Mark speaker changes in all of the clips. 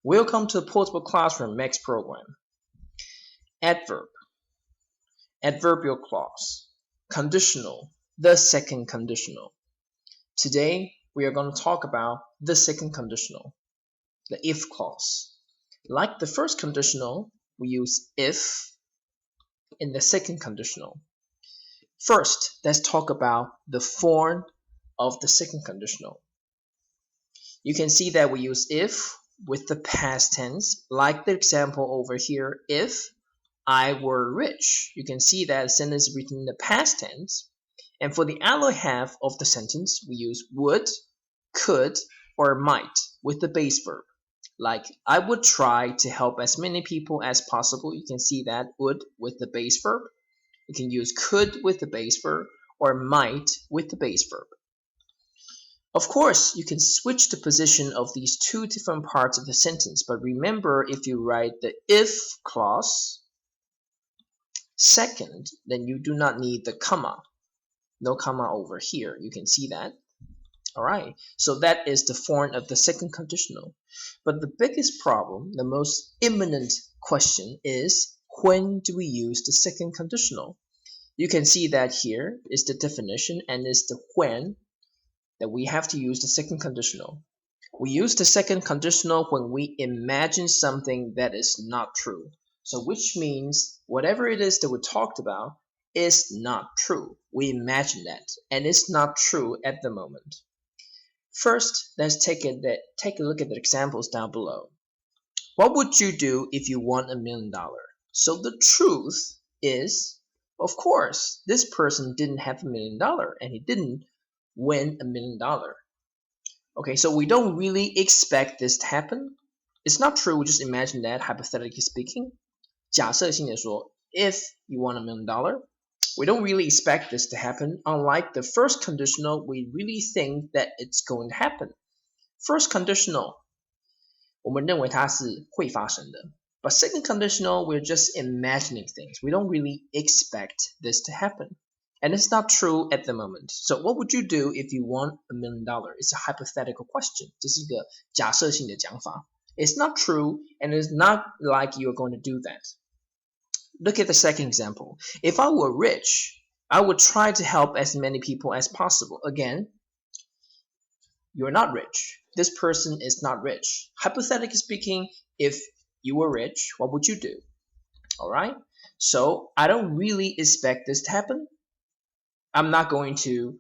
Speaker 1: Welcome to the Portable Classroom Max program. Adverb, adverbial clause, conditional, the second conditional. Today we are going to talk about the second conditional, the if clause. Like the first conditional, we use if in the second conditional. First, let's talk about the form of the second conditional. You can see that we use if with the past tense, like the example over here, if I were rich. You can see that sentence is written in the past tense. And for the other half of the sentence, we use would, could, or might with the base verb. Like, I would try to help as many people as possible. You can see that would with the base verb. You can use could with the base verb or might with the base verb. Of course, you can switch the position of these two different parts of the sentence, but remember, if you write the if clause second, then you do not need the comma. No comma over here. You can see that. Alright, so that is the form of the second conditional. But the biggest problem, the most imminent question is, when do we use the second conditional? You can see that here is the definition and is the when that we have to use the second conditional. We use the second conditional when we imagine something that is not true. So which means whatever it is that we talked about is not true. We imagine that, and it's not true at the moment. First, let's take a look at the examples down below. What would you do if you won $1 million? So the truth is, of course, this person didn't have $1 million and he didn't win $1 million. Okay, so we don't really expect this to happen. It's not true, we just imagine that, hypothetically speaking. 假设性的说, if you won $1 million, we don't really expect this to happen. Unlike the first conditional, we really think that it's going to happen. First conditional, 我们认为它是会发生的. But second conditional, we're just imagining things. We don't really expect this to happen. And it's not true at the moment. So what would you do if you won $1 million? It's a hypothetical question. 这是一个假设性的讲法. It's not true, and it's not like you're going to do that. Look at the second example. If I were rich, I would try to help as many people as possible. Again, you're not rich. This person is not rich. Hypothetically speaking, if you were rich, what would you do? Alright? So, I don't really expect this to happen. I'm not going to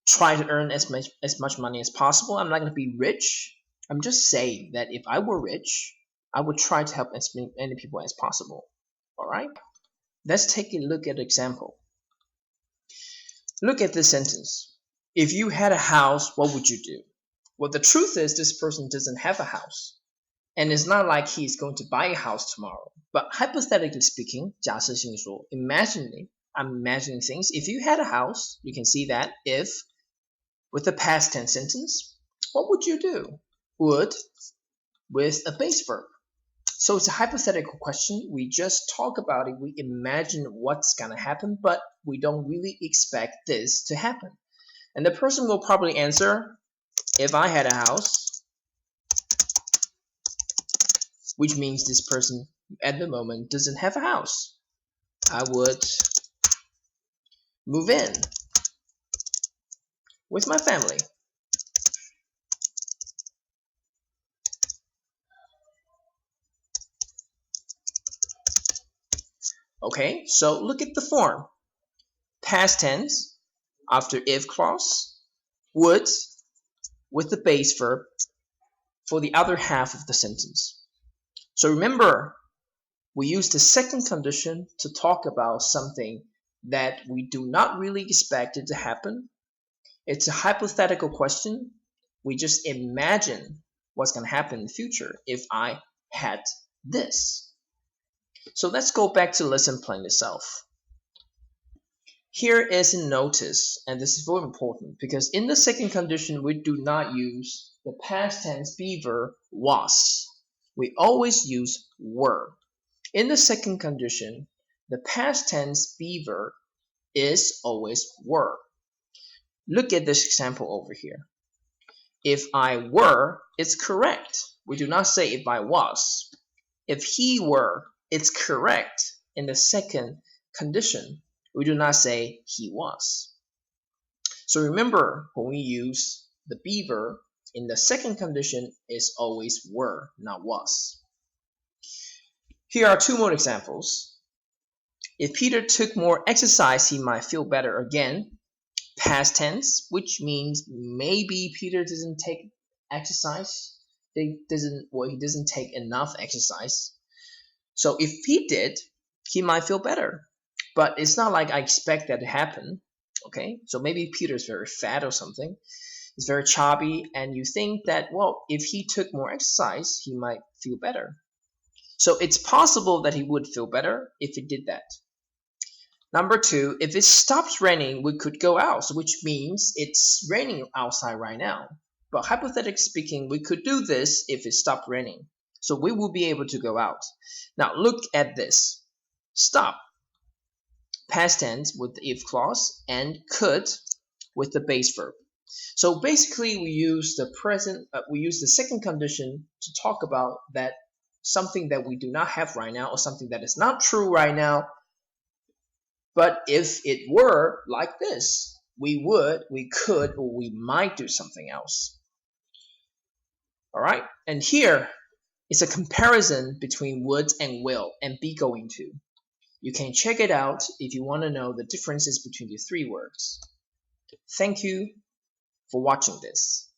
Speaker 1: try to earn as much money as possible. I'm not going to be rich. I'm just saying that if I were rich, I would try to help as many people as possible. Alright? Let's take a look at an example. Look at this sentence. If you had a house, what would you do? Well, the truth is this person doesn't have a house. And it's not like he's going to buy a house tomorrow. But hypothetically speaking, 假设性说, I'm imagining things. If you had a house, you can see that if, with the past tense sentence, what would you do? Would, with a base verb. So it's a hypothetical question. We just talk about it. We imagine what's going to happen, but we don't really expect this to happen. And the person will probably answer, if I had a house, which means this person at the moment doesn't have a house. I would move in with my family. Okay, so look at the form. Past tense, after if clause, would, with the base verb, for the other half of the sentence. So remember, we use the second condition to talk about something that we do not really expect it to happen. It's a hypothetical question. We just imagine what's going to happen in the future if I had this. So let's go back to the lesson plan itself. Here is a notice, and this is very important because in the second condition, we do not use the past tense be verb was. We always use were. In the second condition, the past tense be verb is always were. Look at this example over here. If I were, it's correct. We do not say if I was. If he were, it's correct in the second condition. We do not say he was. So remember, when we use the be verb, in the second condition is always were, not was. Here are two more examples. If Peter took more exercise, he might feel better. Again, past tense, which means maybe Peter doesn't take exercise. He doesn't take enough exercise. So if he did, he might feel better. But it's not like I expect that to happen. Okay, so maybe Peter's very fat or something. He's very chubby, and you think that, well, if he took more exercise, he might feel better. So it's possible that he would feel better if he did that. Number two, if it stops raining, we could go out, which means it's raining outside right now. But hypothetically speaking, we could do this if it stopped raining. So we will be able to go out. Now look at this. Stop. Past tense with the if clause and could with the base verb. So basically we use the second condition to talk about that something that we do not have right now or something that is not true right now. But if it were like this, we would, we could, or we might do something else. All right, and here is a comparison between would and will and be going to. You can check it out if you want to know the differences between the three words. Thank you for watching this.